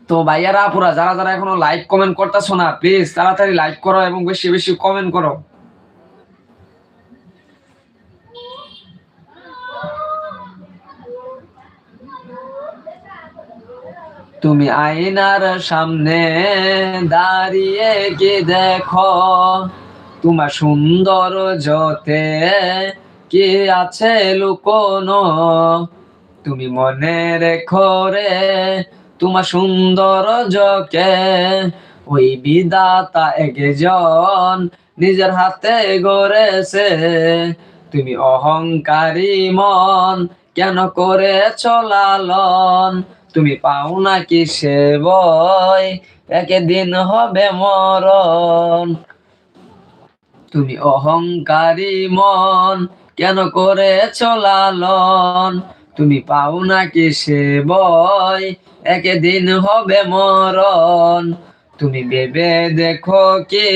তো ভাইয়ারা আপুরা যারা যারা এখনো লাইক কমেন্ট করতেছো না, প্লিজ তাড়াতাড়ি লাইক করো এবং বেশি বেশি কমেন্ট করো। তুমি আয়নার সামনে দাঁড়িয়ে কি দেখো, তোমার সৌন্দর্যতে কি আছে লুকোনো। তুমি মনে রেখো রে তোমার সৌন্দর্যকে, ওই বিধাতা একজন নিজের হাতে গড়েছে। তুমি অহংকারী মন কেন করে চলালন, তুমি পাও না কি সে বই একদিন হবে মরণ। তুমি অহংকারী মন কেন করে চলালন, তুমি পাও না কি সে বই একদিন হবে মরণ। তুমি ভেবে দেখো কি